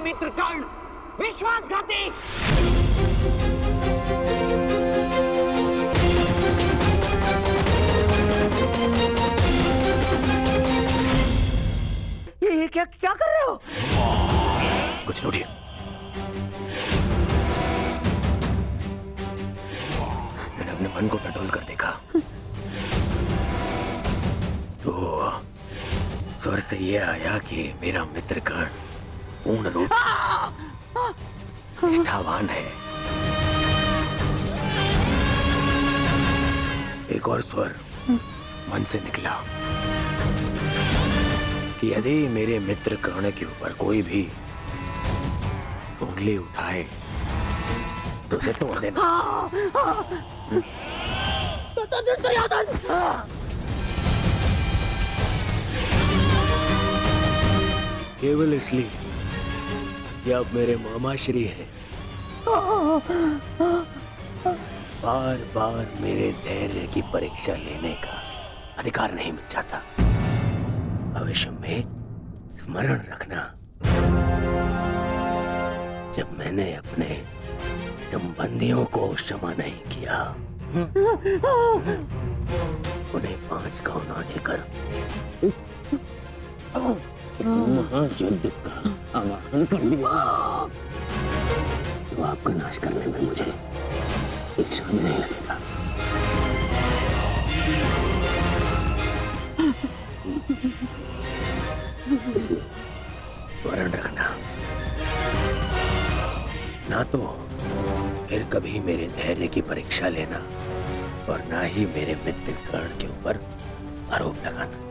मित्र कर्ण विश्वासघाती। ये क्या क्या कर रहे हो? कुछ नोटिए। मैंने अपने मन को टटोल कर देखा तो स्वर से ये आया कि मेरा मित्र कर्ण पूर्ण रूप निष्ठावान है। एक और स्वर मन से निकला कि यदि मेरे मित्र कर्ण के ऊपर कोई भी उंगली उठाए तो उसे तोड़ देना। केवल इसलिए कि आप मेरे मामा श्री हैं। बार बार मेरे धैर्य की परीक्षा लेने का अधिकार नहीं मिल जाता। भविष्य में स्मरण रखना, जब मैंने अपने संबंधियों को क्षमा नहीं किया, उन्हें 5 गांव ना देकर इस महायुद्ध का आह्वान कर दिया तो आपका नाश करने में मुझे एक क्षण भी नहीं लगेगा। इसलिए स्मरण रखना, ना तो फिर कभी मेरे धैर्य की परीक्षा लेना और ना ही मेरे मित्र कर्ण के ऊपर आरोप लगाना।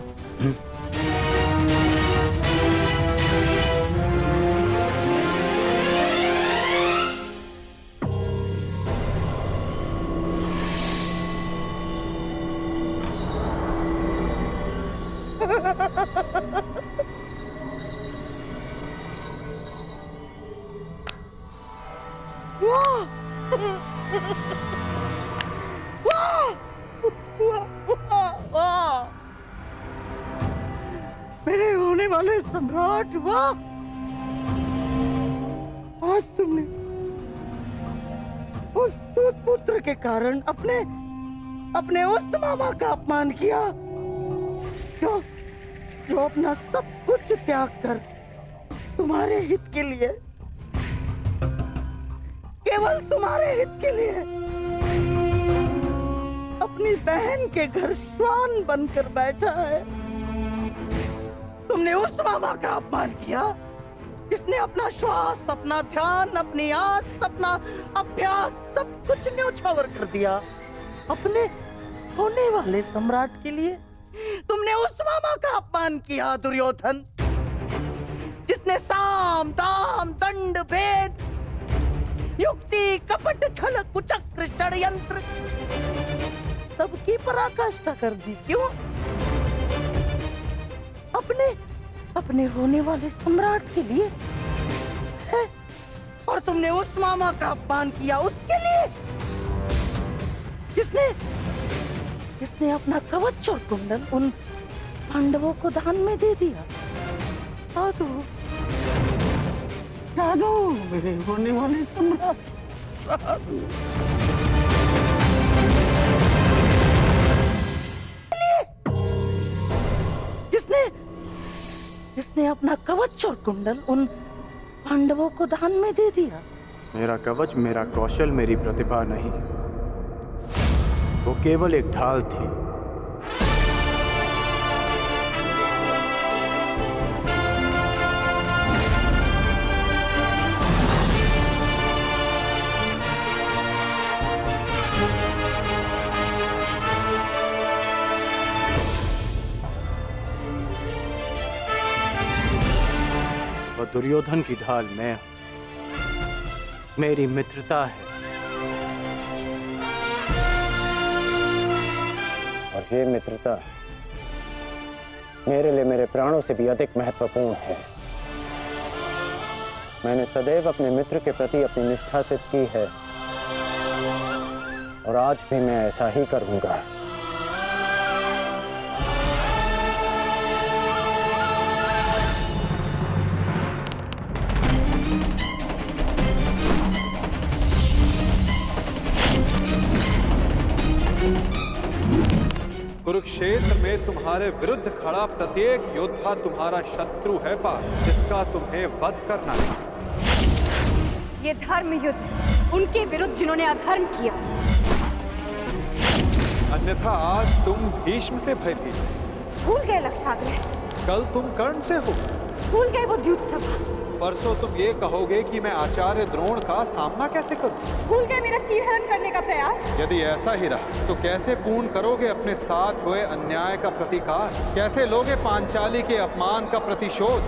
मेरे होने वाले सम्राट, वाह! आज तुमने उस पुत्र के कारण अपने उस मामा का अपमान किया जो अपना सब कुछ त्याग कर तुम्हारे हित के लिए, केवल तुम्हारे हित के लिए अपनी बहन के घर श्वान बनकर बैठा है। तुमने उस मामा का अपमान किया जिसने अपना श्वास, अपना ध्यान, अपनी आस, अपना अभ्यास सब कुछ न्योछावर कर दिया अपने होने वाले सम्राट के लिए। तुमने उस मामा का अपमान किया दुर्योधन, जिसने साम, दाम, दंड, भेद, युक्ति, कपट, छल, कुचक्र, षड्यंत्र सबकी पराकाष्ठा कर दी। क्यों? अपने होने वाले सम्राट के लिए है? और तुमने उस मामा का अपमान किया उसके लिए जिसने अपना कवच और कुंडल उन पांडवों को दान में दे दिया। साधु मेरे होने वाले सम्राट, साधु। जिसने अपना कवच और कुंडल उन पांडवों को दान में दे दिया। मेरा कवच, मेरा कौशल, मेरी प्रतिभा नहीं, वो केवल एक ढाल थी। और दुर्योधन की ढाल मैं, मेरी मित्रता है। और ये मित्रता मेरे लिए मेरे प्राणों से भी अधिक महत्वपूर्ण है। मैंने सदैव अपने मित्र के प्रति अपनी निष्ठा सिद्ध की है और आज भी मैं ऐसा ही करूंगा। कुरुक्षेत्र में तुम्हारे विरुद्ध खड़ा प्रत्येक योद्धा तुम्हारा शत्रु है पार्थ, जिसका तुम्हें वध करना है। ये धर्म युद्ध उनके विरुद्ध जिन्होंने अधर्म किया। अन्यथा आज तुम भीष्म से भयभीत हो। भूल गए लक्षाग्रह, कल तुम कर्ण से हो। भूल गए वो द्यूत सभा। परसों तुम ये कहोगे कि मैं आचार्य द्रोण का सामना कैसे करूं। भूल गए मेरा चीरहरण करने का प्रयास। यदि ऐसा ही रहा तो कैसे पूर्ण करोगे अपने साथ हुए अन्याय का प्रतिकार, कैसे लोगे पांचाली के अपमान का प्रतिशोध।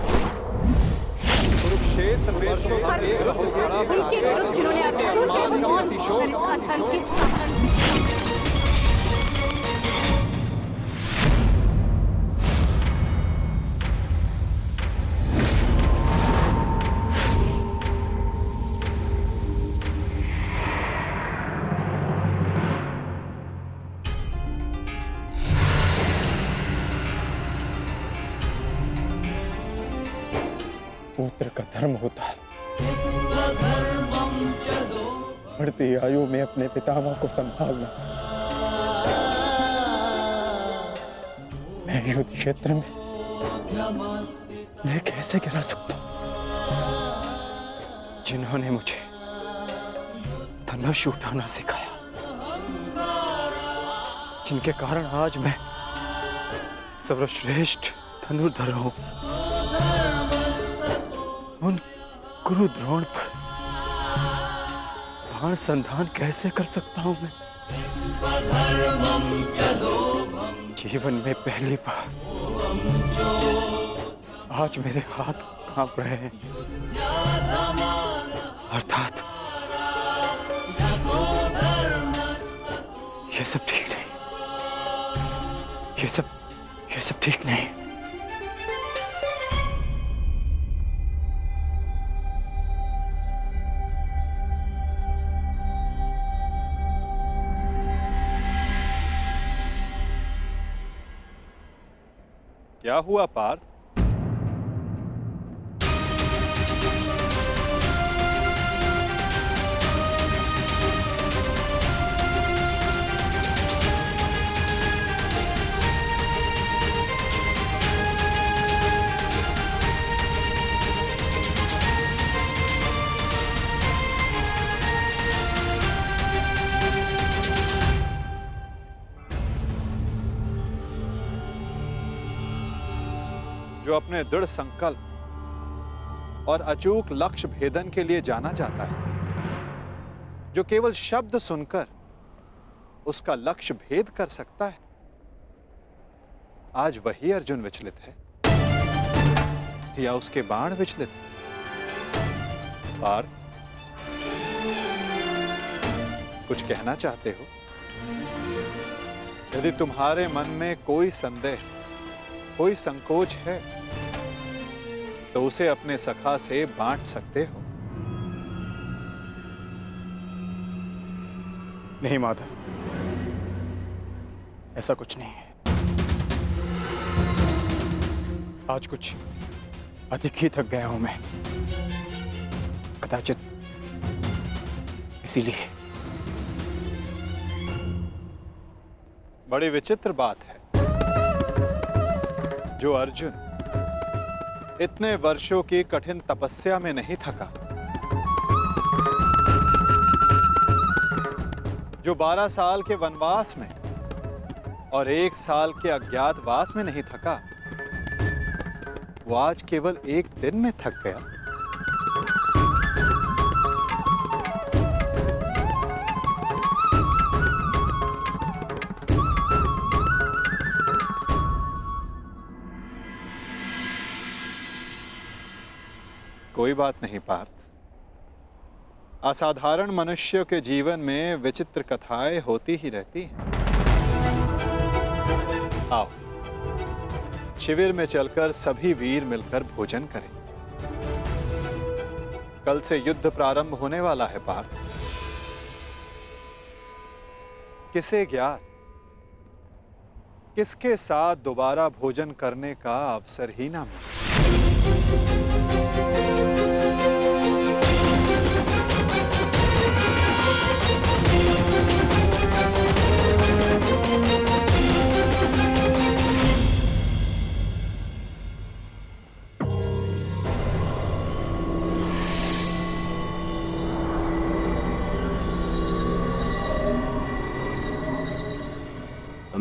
कुरुक्षेत्र में उनके विरुद्ध जिन्होंने अधर्म का प्रतिशोध। पुत्र का धर्म होता है बढ़ती आयु में अपने पितामह को संभालना। मैं युद्ध क्षेत्र में मैं कैसे गिरा सकता हूं? जिन्होंने मुझे धनुष उठाना सिखाया, जिनके कारण आज मैं सर्वश्रेष्ठ धनुर्धर हूं, उन गुरु द्रोण पर बाण संधान कैसे कर सकता हूं मैं? जीवन में पहली बार आज मेरे हाथ कांप रहे हैं। अर्थात ये सब ठीक नहीं, ये सब ठीक नहीं। क्या हुआ पार्थ? जो अपने दृढ़ संकल्प और अचूक लक्ष्य भेदन के लिए जाना जाता है, जो केवल शब्द सुनकर उसका लक्ष्य भेद कर सकता है, आज वही अर्जुन विचलित है या उसके बाण विचलित है? पार्थ, कुछ कहना चाहते हो? यदि तुम्हारे मन में कोई संदेह, कोई संकोच है तो उसे अपने सखा से बांट सकते हो। नहीं माधव, ऐसा कुछ नहीं है। आज कुछ अधिक ही थक गया हूं मैं, कदाचित इसीलिए। बड़ी विचित्र बात है, जो अर्जुन इतने वर्षों की कठिन तपस्या में नहीं थका, जो 12 साल के वनवास में और 1 साल के अज्ञातवास में नहीं थका, वो आज केवल 1 दिन में थक गया। कोई बात नहीं पार्थ, असाधारण मनुष्यों के जीवन में विचित्र कथाएं होती ही रहती हैं। आओ, शिविर में चलकर सभी वीर मिलकर भोजन करें। कल से युद्ध प्रारंभ होने वाला है पार्थ। किसे ज्ञात किसके साथ दोबारा भोजन करने का अवसर ही ना मिले।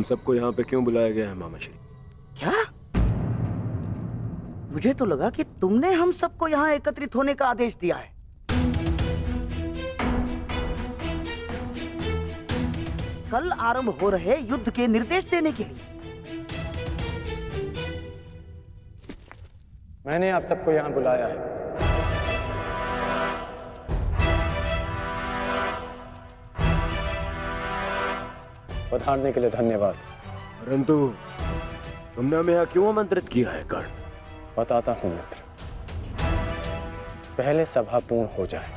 सबको यहाँ पे क्यों बुलाया गया है मामाश्री? क्या? मुझे तो लगा कि तुमने हम सबको यहाँ एकत्रित होने का आदेश दिया है। कल आरंभ हो रहे युद्ध के निर्देश देने के लिए। मैंने आप सबको यहाँ बुलाया है। पधारने के लिए धन्यवाद। परंतु तुमने हमें यहाँ क्यों आमंत्रित किया है कर्ण? बताता हूं मित्र, पहले सभा पूर्ण हो जाए।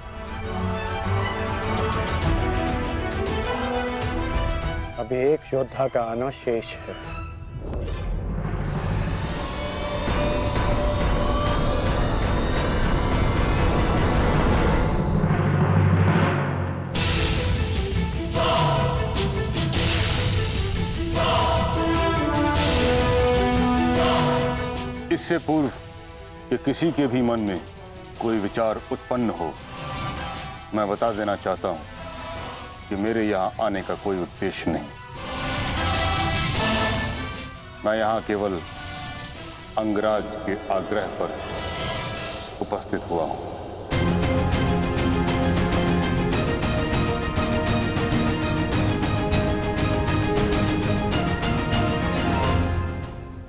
अभी एक योद्धा का आना शेष है। इससे पूर्व कि किसी के भी मन में कोई विचार उत्पन्न हो, मैं बता देना चाहता हूं कि मेरे यहाँ आने का कोई उद्देश्य नहीं। मैं यहाँ केवल अंगराज के आग्रह पर उपस्थित हुआ हूं।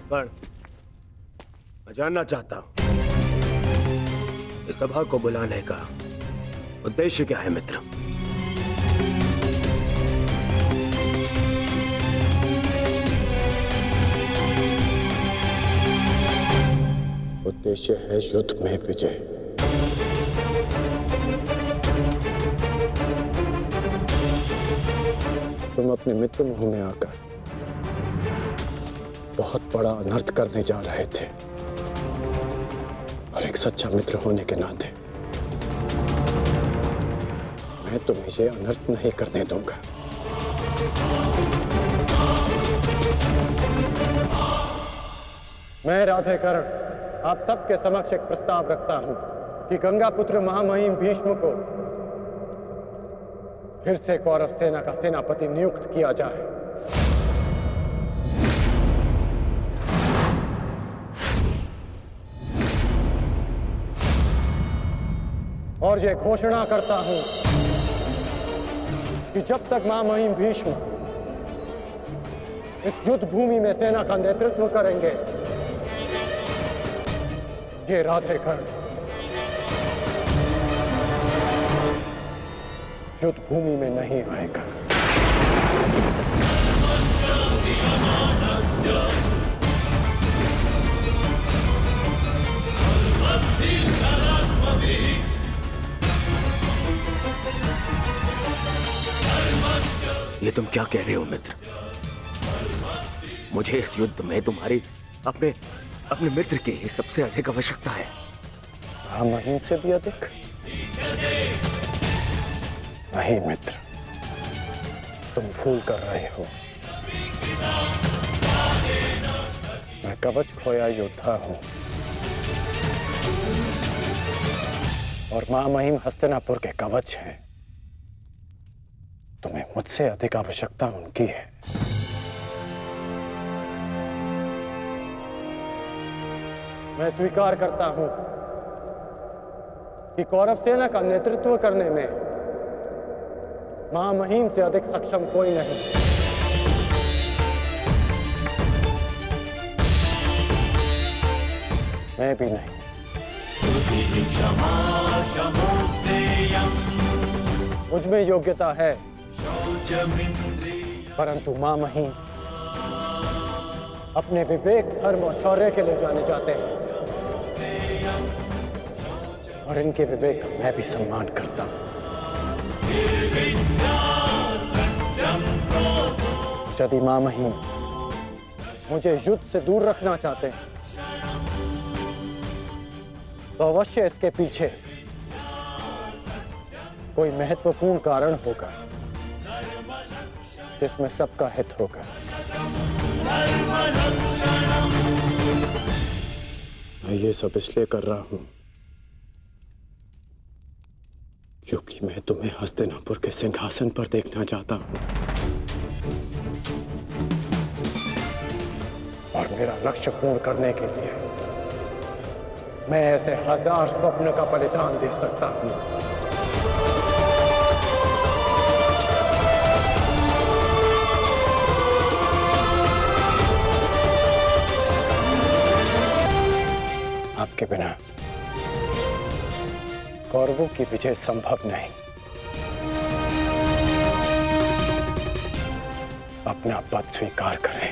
कर्ण, मैं जानना चाहता हूं इस सभा को बुलाने का उद्देश्य क्या है मित्र? उद्देश्य है युद्ध में विजय। तुम अपने मित्र मोह में आकर बहुत बड़ा अनर्थ करने जा रहे थे, और एक सच्चा मित्र होने के नाते मैं तुम्हें ये अनर्थ नहीं करने दूंगा। मैं राधेकर्ण आप सबके समक्ष एक प्रस्ताव रखता हूं कि गंगा पुत्र महामहिम भीष्म को फिर से कौरव सेना का सेनापति नियुक्त किया जाए। और ये घोषणा करता हूं कि जब तक महामहिम भीष्म इस युद्ध भूमि में सेना का नेतृत्व करेंगे, ये राधेकर्ण युद्ध भूमि में नहीं आएगा। ये तुम क्या कह रहे हो मित्र? मुझे इस युद्ध में तुम्हारी अपने मित्र की ही सबसे अधिक आवश्यकता है। महामहिम से भी अधिक? नहीं मित्र, तुम भूल कर रहे हो। मैं कवच खोया योद्धा हूं, और महामहिम हस्तिनापुर के कवच हैं। तुम्हें मुझसे अधिक आवश्यकता उनकी है। मैं स्वीकार करता हूं कि कौरव सेना का नेतृत्व करने में महामहिम से अधिक सक्षम कोई नहीं। मैं भी नहीं। मुझ में योग्यता है, परंतु महामहिम अपने विवेक, धर्म और शौर्य के लिए जाने जाते हैं, और इनके विवेक का मैं भी सम्मान करता हूं। यदि महामहिम मुझे युद्ध से दूर रखना चाहते हैं, तो अवश्य इसके पीछे कोई महत्वपूर्ण कारण होगा जिसमें सबका हित होगा। मैं ये सब इसलिए कर रहा हूं क्योंकि मैं तुम्हें हस्तिनापुर के सिंहासन पर देखना चाहता हूं। मेरा लक्ष्य पूर्ण करने के लिए मैं ऐसे 1000 स्वप्न का बलिदान दे सकता हूं। आपके बिना कौरवों की विजय संभव नहीं। अपना पद स्वीकार करें।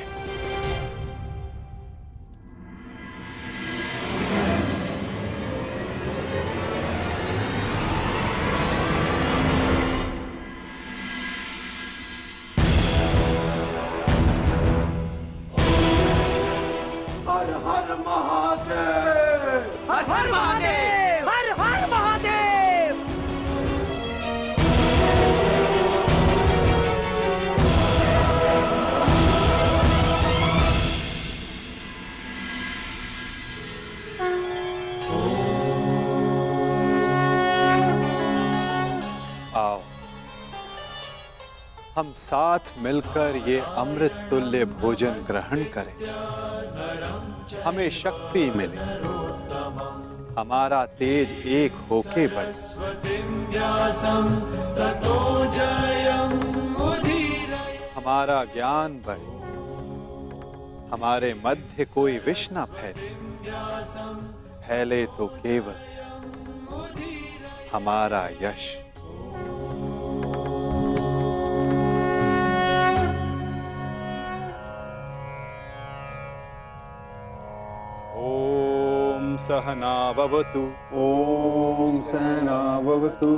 हर हर महादेव, हर हर महादेव, हर हर महादेव। आओ हम साथ मिलकर ये अमृत तुल्य भोजन ग्रहण करें, हमें शक्ति मिले, हमारा तेज एक होके बढ़े, हमारा ज्ञान बढ़े, हमारे मध्य कोई विष न फैले, फैले तो केवल हमारा यश। सहना भवतु। ॐ सहना भवतु,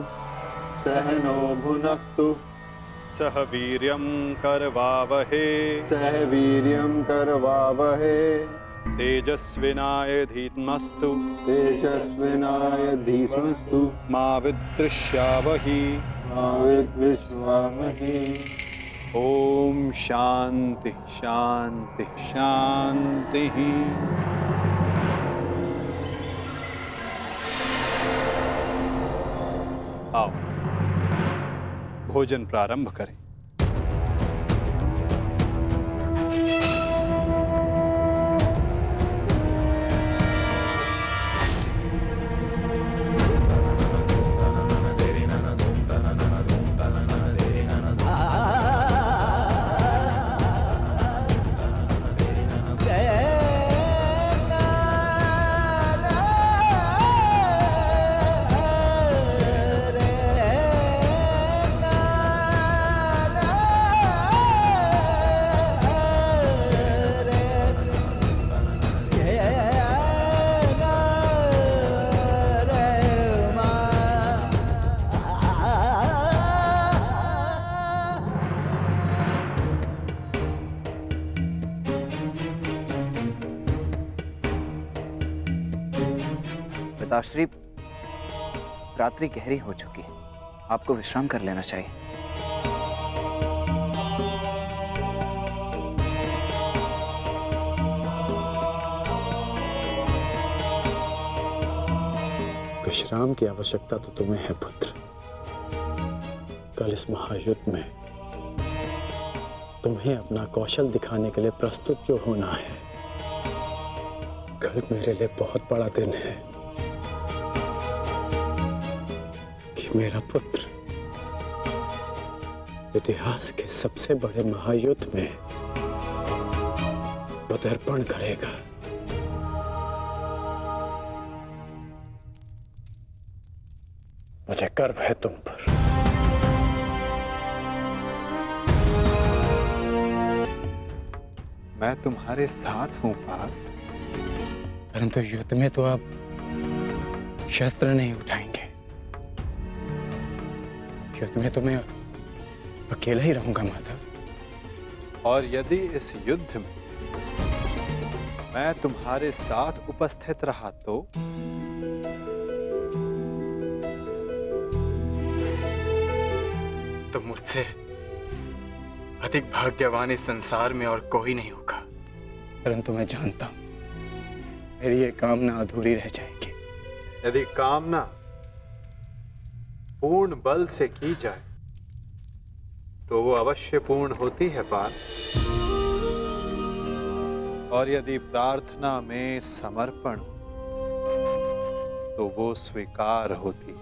सहनो भुनक्तु, सह वीर्यं करवावहे, सह वीर्यं करवावहे, तेजस्विनाय धीमस्तु, तेजस्विनाय धीमस्तु, मा विद्विषावहि, मा विद्विषावहि। ओम शांति शांति शांति। आओ भोजन प्रारंभ करें। पिताश्री, रात्रि गहरी हो चुकी है, आपको विश्राम कर लेना चाहिए। विश्राम की आवश्यकता तो तुम्हें है पुत्र। कल इस महायुद्ध में तुम्हें अपना कौशल दिखाने के लिए प्रस्तुत जो होना है, कल मेरे लिए बहुत बड़ा दिन है कि मेरा पुत्र इतिहास के सबसे बड़े महायुद्ध में पदार्पण करेगा। मुझे गर्व है तुम पर। मैं तुम्हारे साथ हूं पार्थ। परंतु युद्ध में तो आप शस्त्र नहीं उठाएंगे। युद्ध में तो मैं अकेला ही रहूंगा माता। और यदि इस युद्ध में मैं तुम्हारे साथ उपस्थित रहा तो मुझसे अधिक भाग्यवान इस संसार में और कोई नहीं होगा। परंतु मैं जानता हूं मेरी ये कामना अधूरी रह जाएगी। यदि कामना पूर्ण बल से की जाए तो वो अवश्य पूर्ण होती है पार्थ। और यदि प्रार्थना में समर्पण हो, तो वो स्वीकार होती है।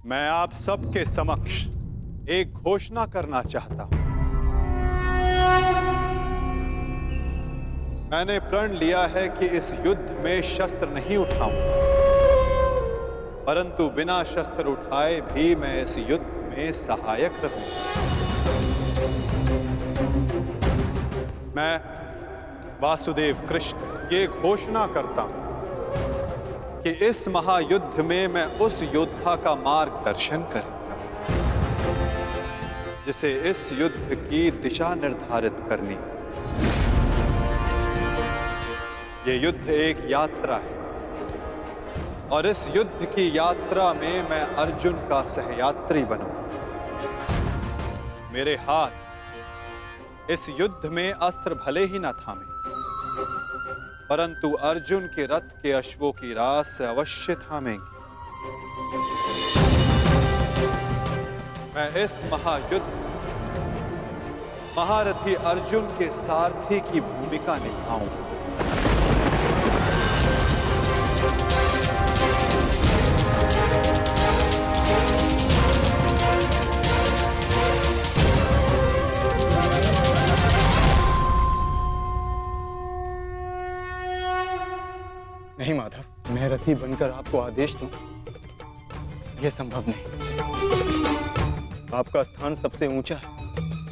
मैं आप सबके समक्ष एक घोषणा करना चाहता हूं। मैंने प्रण लिया है कि इस युद्ध में शस्त्र नहीं उठाऊंगा, परंतु बिना शस्त्र उठाए भी मैं इस युद्ध में सहायक रहूंगा। मैं वासुदेव कृष्ण ये घोषणा करता हूं कि इस महायुद्ध में मैं उस योद्धा का मार्गदर्शन करूंगा जिसे इस युद्ध की दिशा निर्धारित करनी है। ये युद्ध एक यात्रा है और इस युद्ध की यात्रा में मैं अर्जुन का सहयात्री बनूंगा। मेरे हाथ इस युद्ध में अस्त्र भले ही न थामे, परंतु अर्जुन के रथ के अश्वों की रास से अवश्य थामेंगे। मैं इस महायुद्ध महारथी अर्जुन के सारथी की भूमिका निभाऊंगा। नहीं माधव, मैं रथी बनकर आपको आदेश दूं, यह संभव नहीं। आपका स्थान सबसे ऊंचा है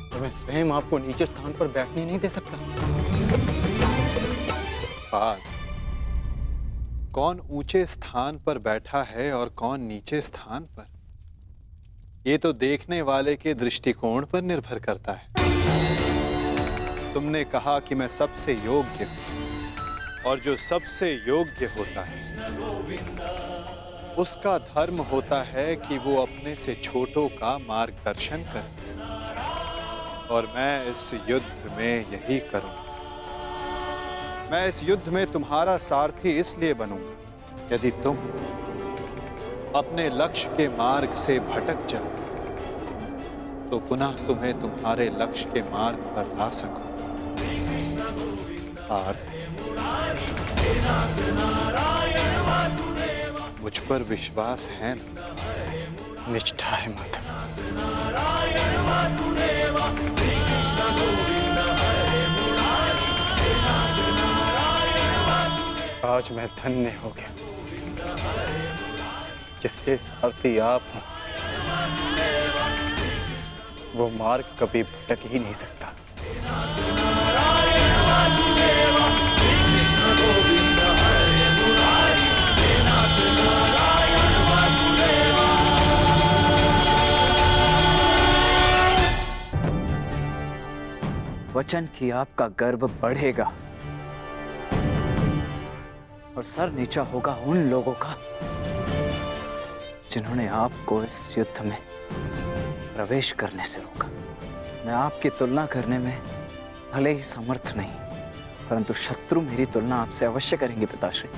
और मैं स्वयं आपको नीचे स्थान पर बैठने नहीं दे सकता। पार्थ, कौन ऊंचे स्थान पर बैठा है और कौन नीचे स्थान पर, ये तो देखने वाले के दृष्टिकोण पर निर्भर करता है। तुमने कहा कि मैं सबसे योग्य हूं, और जो सबसे योग्य होता है उसका धर्म होता है कि वो अपने से छोटों का मार्गदर्शन करे, और मैं इस युद्ध में यही करूंगा। मैं इस युद्ध में तुम्हारा सारथी इसलिए बनूंगा यदि तुम अपने लक्ष्य के मार्ग से भटक जाओ तो पुनः तुम्हें तुम्हारे लक्ष्य के मार्ग पर ला सकूं। पार्थ, मुझ पर विश्वास है ना? निष्ठा है माधव। आज मैं धन्य हो गया जिसके सारथी आप हो। वो मार्ग कभी भटक ही नहीं सकता। वचन कि आपका गर्व बढ़ेगा और सर नीचा होगा उन लोगों का जिन्होंने आपको इस युद्ध में प्रवेश करने से रोका। मैं आपकी तुलना करने में भले ही समर्थ नहीं, परंतु शत्रु मेरी तुलना आपसे अवश्य करेंगे पिताश्री।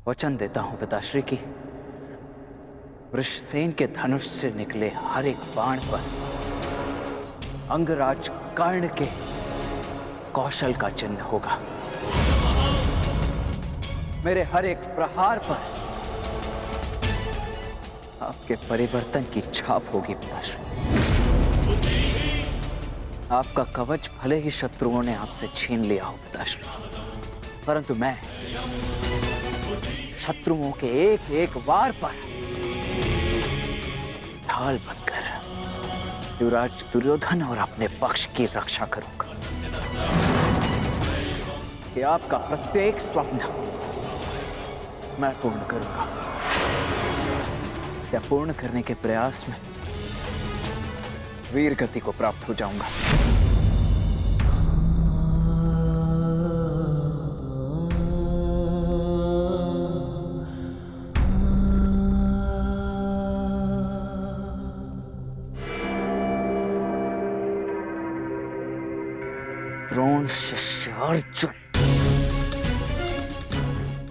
वचन देता हूं पिताश्री की वृषसेन के धनुष से निकले हर एक बाण पर अंगराज कर्ण के कौशल का चिन्ह होगा। मेरे हर एक प्रहार पर आपके परिवर्तन की छाप होगी पिताश्री। आपका कवच भले ही शत्रुओं ने आपसे छीन लिया हो पिताश्री, परंतु मैं शत्रुओं के एक एक वार पर ढाल बनकर युवराज दुर्योधन और अपने पक्ष की रक्षा करूंगा। कि आपका प्रत्येक स्वप्न मैं पूर्ण करूंगा। या पूर्ण करने के प्रयास में वीर गति को प्राप्त हो जाऊंगा। द्रोण शिष्य अर्जुन,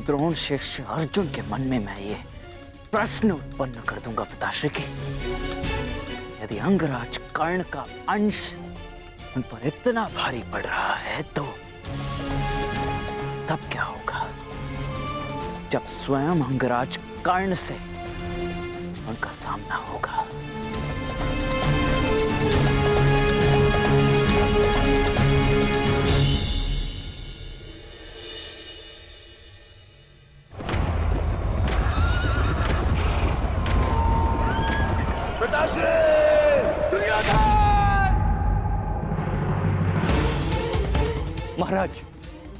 द्रोण शिष्य अर्जुन के मन में मैं ये प्रश्न उत्पन्न कर दूंगा पिताश्री की। यदि अंगराज कर्ण का अंश उन पर इतना भारी पड़ रहा है तो तब क्या होगा जब स्वयं अंगराज कर्ण से उनका सामना होगा। महाराज,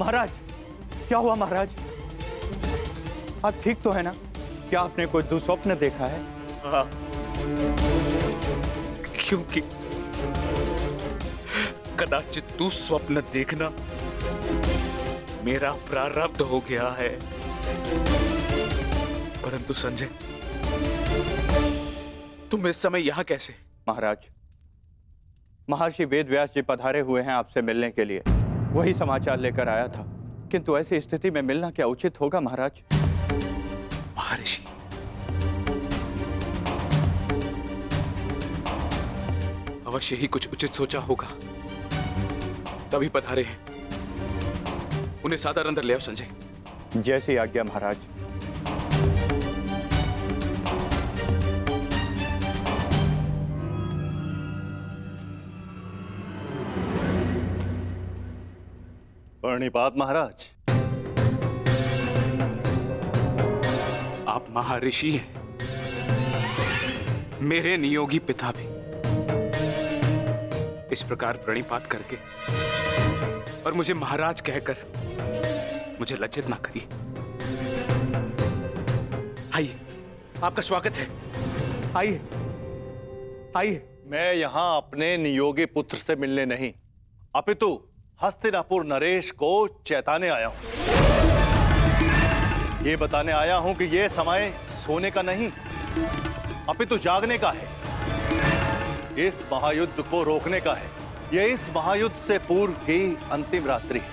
महाराज, क्या हुआ महाराज? आप ठीक तो है ना? क्या आपने कोई दुस्वप्न देखा है? हाँ, क्योंकि कदाचित तू स्वप्न देखना मेरा प्रारब्ध हो गया है। परंतु संजय, तुम इस समय यहां कैसे? महाराज, महर्षि वेदव्यास जी पधारे हुए हैं आपसे मिलने के लिए। वही समाचार लेकर आया था, किंतु ऐसी स्थिति में मिलना क्या उचित होगा महाराज? महर्षि, अवश्य ही कुछ उचित सोचा होगा, तभी पधारे हैं। उन्हें सादर अंदर ले आओ संजय। जैसी आज्ञा महाराज। प्रणिपात महाराज। आप महर्षि हैं, मेरे नियोगी पिता भी। इस प्रकार प्रणिपात करके और मुझे महाराज कहकर मुझे लज्जित ना करिए। आइए, आपका स्वागत है। आइए, आइए। मैं यहां अपने नियोगी पुत्र से मिलने नहीं, अपितु हस्तिनापुर नरेश को चेताने आया हूं। ये बताने आया हूं कि यह समय सोने का नहीं, अपितु जागने का है। इस महायुद्ध को रोकने का है। यह इस महायुद्ध से पूर्व की अंतिम रात्रि है।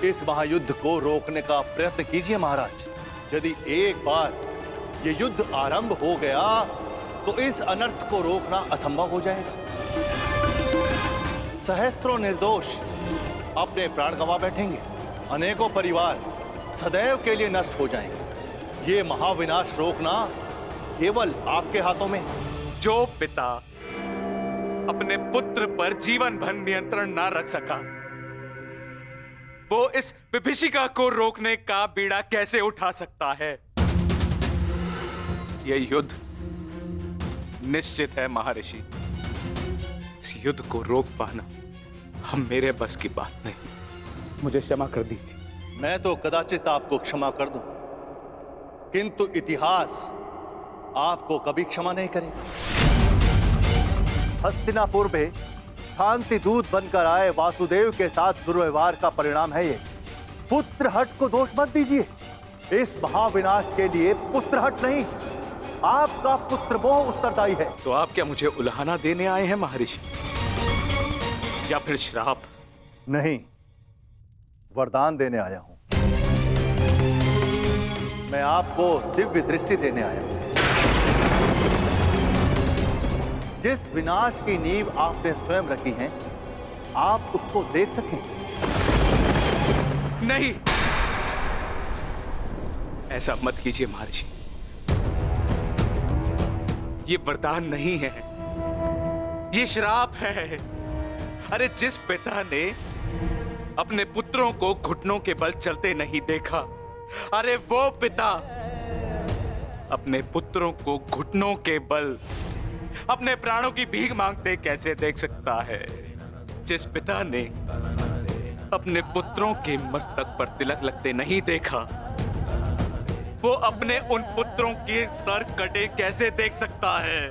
इस महायुद्ध को रोकने का प्रयत्न कीजिए महाराज। यदि एक बार यह युद्ध आरंभ हो गया तो इस अनर्थ को रोकना असंभव हो जाएगा। सहस्त्रों निर्दोष अपने प्राण गंवा बैठेंगे, अनेकों परिवार सदैव के लिए नष्ट हो जाएंगे। ये महाविनाश रोकना केवल आपके हाथों में। जो पिता अपने पुत्र पर जीवन भर नियंत्रण ना रख सका, वो इस विभीषिका को रोकने का बीड़ा कैसे उठा सकता है? यह युद्ध निश्चित है महर्षि। इस युद्ध को रोक पाना हम मेरे बस की बात नहीं। मुझे क्षमा कर दीजिए। मैं तो कदाचित आपको क्षमा कर दूं, किंतु इतिहास आपको कभी क्षमा नहीं करेगा। हस्तिनापुर में शांति दूत बनकर आए वासुदेव के साथ दुर्व्यवहार का परिणाम है ये। पुत्र हट को दोष मत दीजिए। इस महाविनाश के लिए पुत्र हट नहीं, आपका पुत्र मोह उत्तरदायी है। तो आप क्या मुझे उल्हाना देने आए हैं महर्षि, या फिर श्राप? नहीं, वरदान देने आया हूं। मैं आपको दिव्य दृष्टि देने आया हूं। जिस विनाश की नींव आपने स्वयं रखी है, आप उसको देख सकें। नहीं, ऐसा मत कीजिए महर्षि। ये वरदान नहीं है, ये श्राप है। अरे जिस पिता ने अपने पुत्रों को घुटनों के बल चलते नहीं देखा, अरे वो पिता अपने पुत्रों को घुटनों के बल अपने प्राणों की भीख मांगते कैसे देख सकता है? जिस पिता ने अपने पुत्रों के मस्तक पर तिलक लगते नहीं देखा, वो अपने उन पुत्रों के सर कटे कैसे देख सकता है?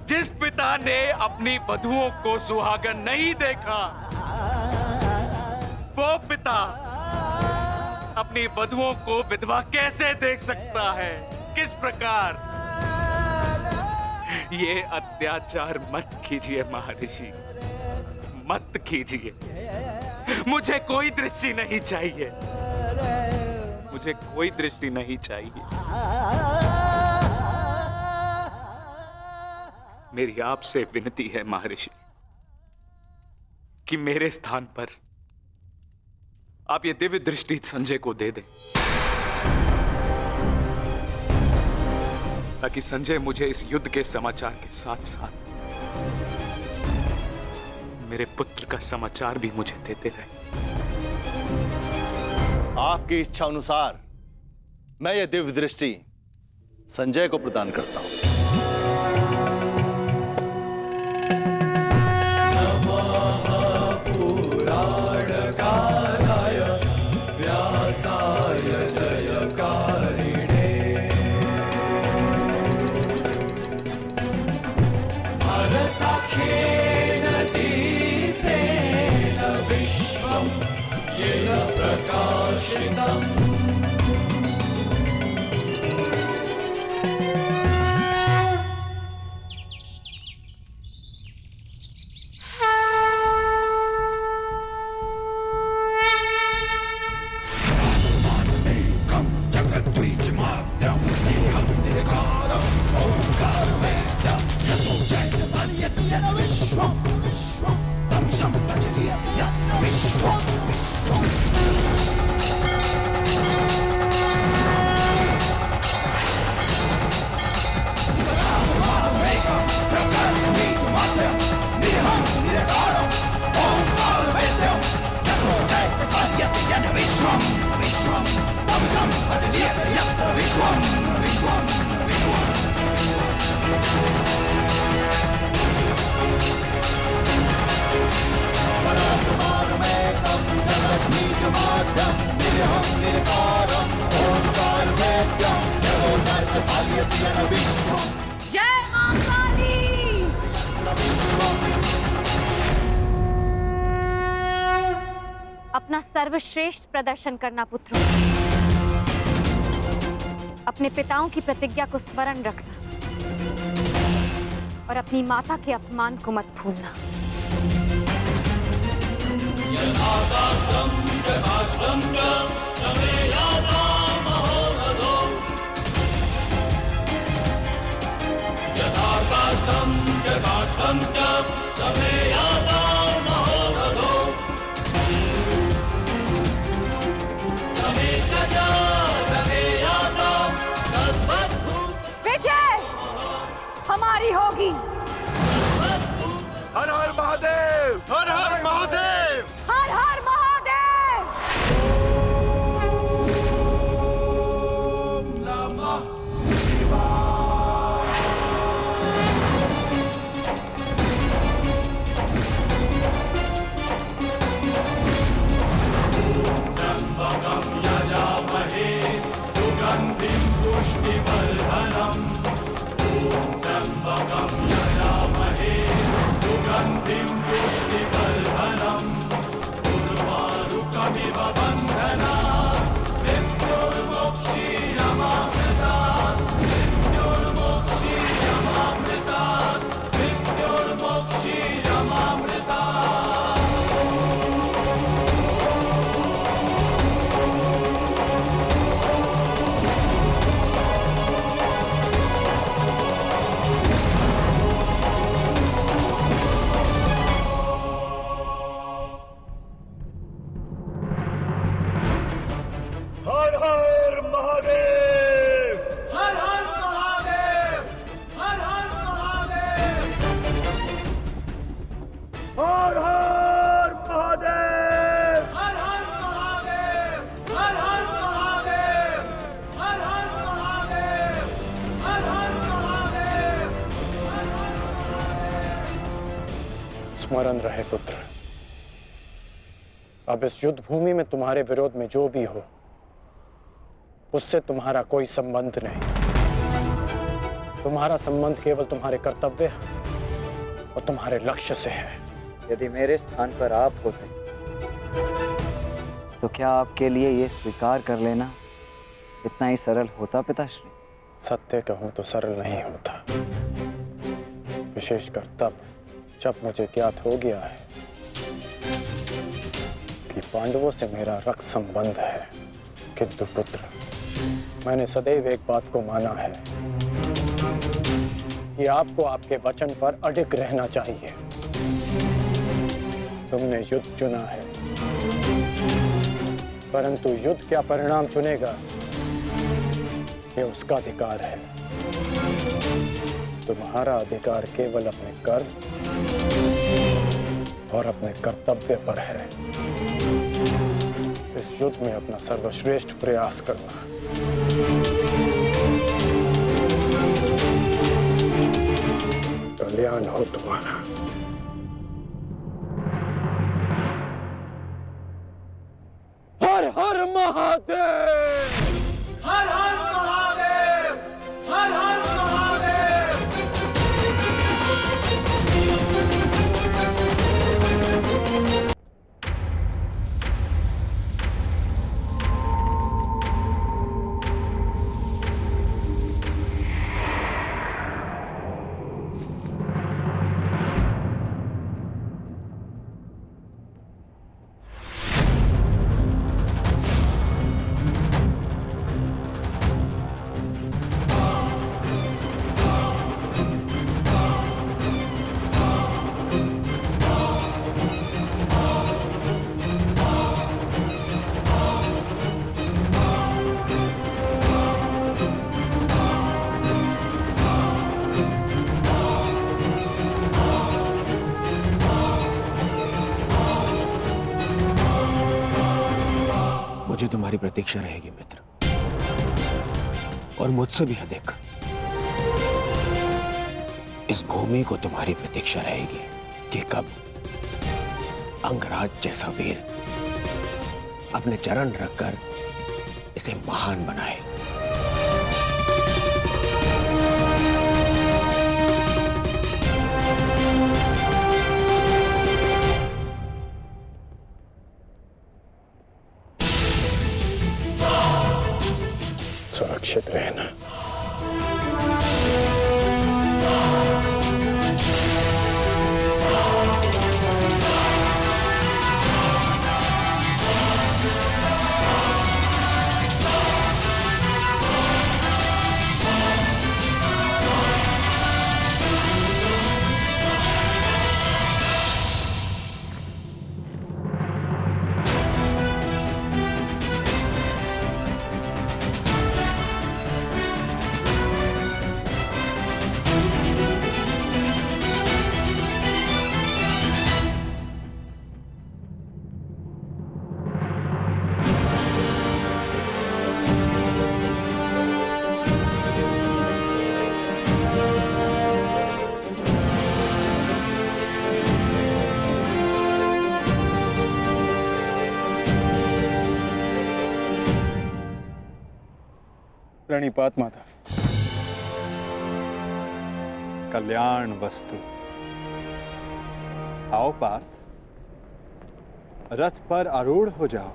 जिस पिता ने अपनी वधुओं को सुहागन नहीं देखा, वो पिता अपनी वधुओं को विधवा कैसे देख सकता है? किस प्रकार? ये अत्याचार मत कीजिए महर्षि, मत कीजिए। मुझे कोई दृष्टि नहीं चाहिए, मुझे कोई दृष्टि नहीं चाहिए। मेरी आपसे विनती है महर्षि कि मेरे स्थान पर आप ये दिव्य दृष्टि संजय को दे दें, ताकि संजय मुझे इस युद्ध के समाचार के साथ साथ मेरे पुत्र का समाचार भी मुझे देते रहे। आपकी इच्छा अनुसार मैं ये दिव्य दृष्टि संजय को प्रदान करता हूं। जय मां काली। अपना सर्वश्रेष्ठ प्रदर्शन करना पुत्रों। अपने पिताओं की प्रतिज्ञा को स्मरण रखना और अपनी माता के अपमान को मत भूलना। विजय हमारी होगी। हर हर महादेव, हर हर महादेव, हर हर महादेव। स्मरण रहे पुत्र, अब इस युद्ध भूमि में तुम्हारे विरोध में जो भी हो उससे तुम्हारा कोई संबंध नहीं। तुम्हारा संबंध केवल तुम्हारे कर्तव्य और तुम्हारे लक्ष्य से है। यदि मेरे स्थान पर आप होते तो क्या आपके लिए ये स्वीकार कर लेना इतना ही सरल होता पिताश्री? सत्य कहूं तो सरल नहीं होता, विशेषकर तब जब मुझे ज्ञात हो गया है कि पांडवों से मेरा रक्त संबंध है। किंतु पुत्र, मैंने सदैव एक बात को माना है कि आपको आपके वचन पर अडिग रहना चाहिए। तुमने युद्ध चुना है, परंतु युद्ध क्या परिणाम चुनेगा ये उसका अधिकार है। तुम्हारा अधिकार केवल अपने कर्म और अपने कर्तव्य पर है। इस युद्ध में अपना सर्वश्रेष्ठ प्रयास करना। कल्याण हो तुम्हारा। हर हर महादेव! हर हर महादेव! हर हर महादेव! मुझे तुम्हारी प्रतीक्षा रहेगी मित्र, और मुझसे भी अधिक इस भूमि को तुम्हारी प्रतीक्षा रहेगी कि कब अंगराज जैसा वीर अपने चरण रखकर इसे महान बनाए। सुरक्षित रहना। प्रणिपात माता। कल्याण वस्तु। आओ पार्थ, रथ पर आरूढ़ हो जाओ।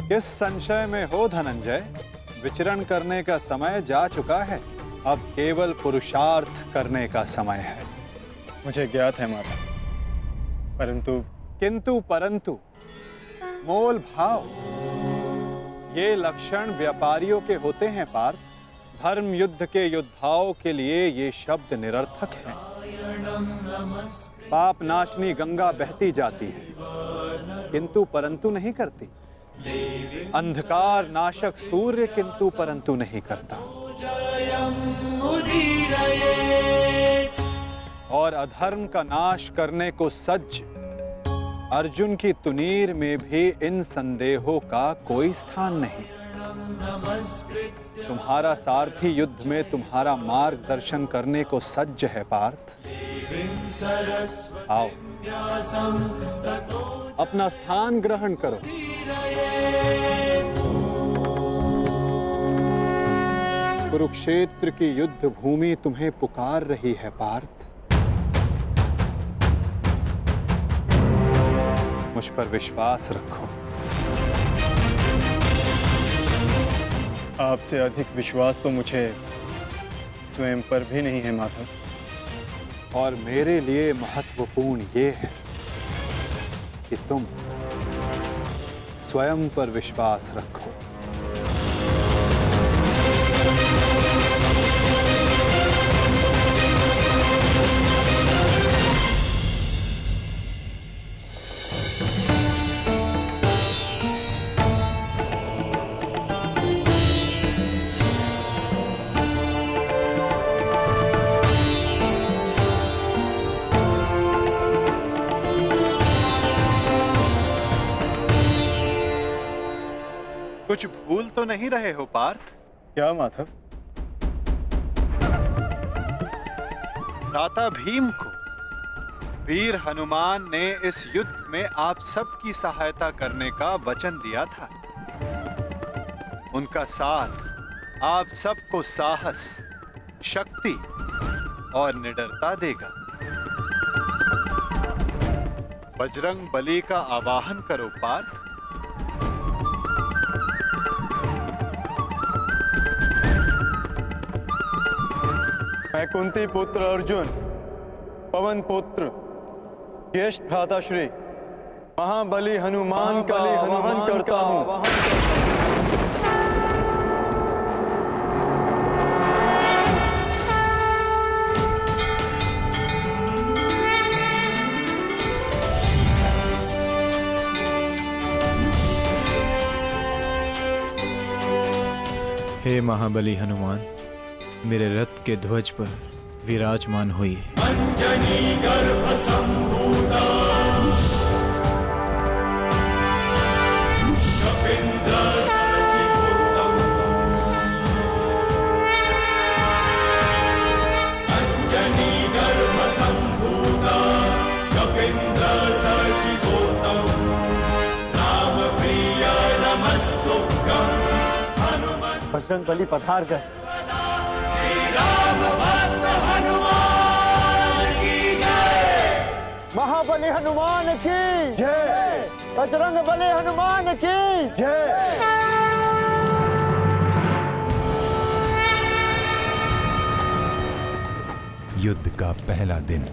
किस संशय में हो धनंजय? विचरण करने का समय जा चुका है, अब केवल पुरुषार्थ करने का समय है। मुझे ज्ञात है माता, किंतु परंतु मोल भाव, ये लक्षण व्यापारियों के होते हैं पार्थ। धर्म युद्ध के योद्धाओं के लिए ये शब्द निरर्थक हैं। पाप नाशनी गंगा बहती जाती है, किंतु परंतु नहीं करती। अंधकार नाशक सूर्य किंतु परंतु नहीं करता। और अधर्म का नाश करने को सज्ज अर्जुन की तुनीर में भी इन संदेहों का कोई स्थान नहीं। तुम्हारा सारथी युद्ध में तुम्हारा मार्गदर्शन करने को सज्ज है पार्थ। आओ, अपना स्थान ग्रहण करो। कुरुक्षेत्र की युद्ध भूमि तुम्हें पुकार रही है पार्थ। मुझ पर विश्वास रखो। आपसे अधिक विश्वास तो मुझे स्वयं पर भी नहीं है माधव। और मेरे लिए महत्वपूर्ण ये है कि तुम स्वयं पर विश्वास रखो। कुछ भूल तो नहीं रहे हो पार्थ? क्या माधव? भ्राता भीम को वीर हनुमान ने इस युद्ध में आप सबकी सहायता करने का वचन दिया था। उनका साथ आप सबको साहस, शक्ति और निडरता देगा। बजरंग बली का आवाहन करो पार्थ। मैं कुंती पुत्र अर्जुन, पवन पुत्र, ज्येष्ठ भ्राताश्री महाबली हनुमान का आवाहन करता हूँ। हे महाबली हनुमान, मेरे रथ के ध्वज पर विराजमान हुई। अंजनी गर्भ संभूता कपिंद्र सचिवोत्तम। अंजनी गर्भ संभूता कपिंद्र सचिवोत्तम। राम प्रिय नमस्तुभ्यं। बजरंग बली पधार गए। महाबली हनुमान की जय। बजरंग बली हनुमान की जय। युद्ध का पहला दिन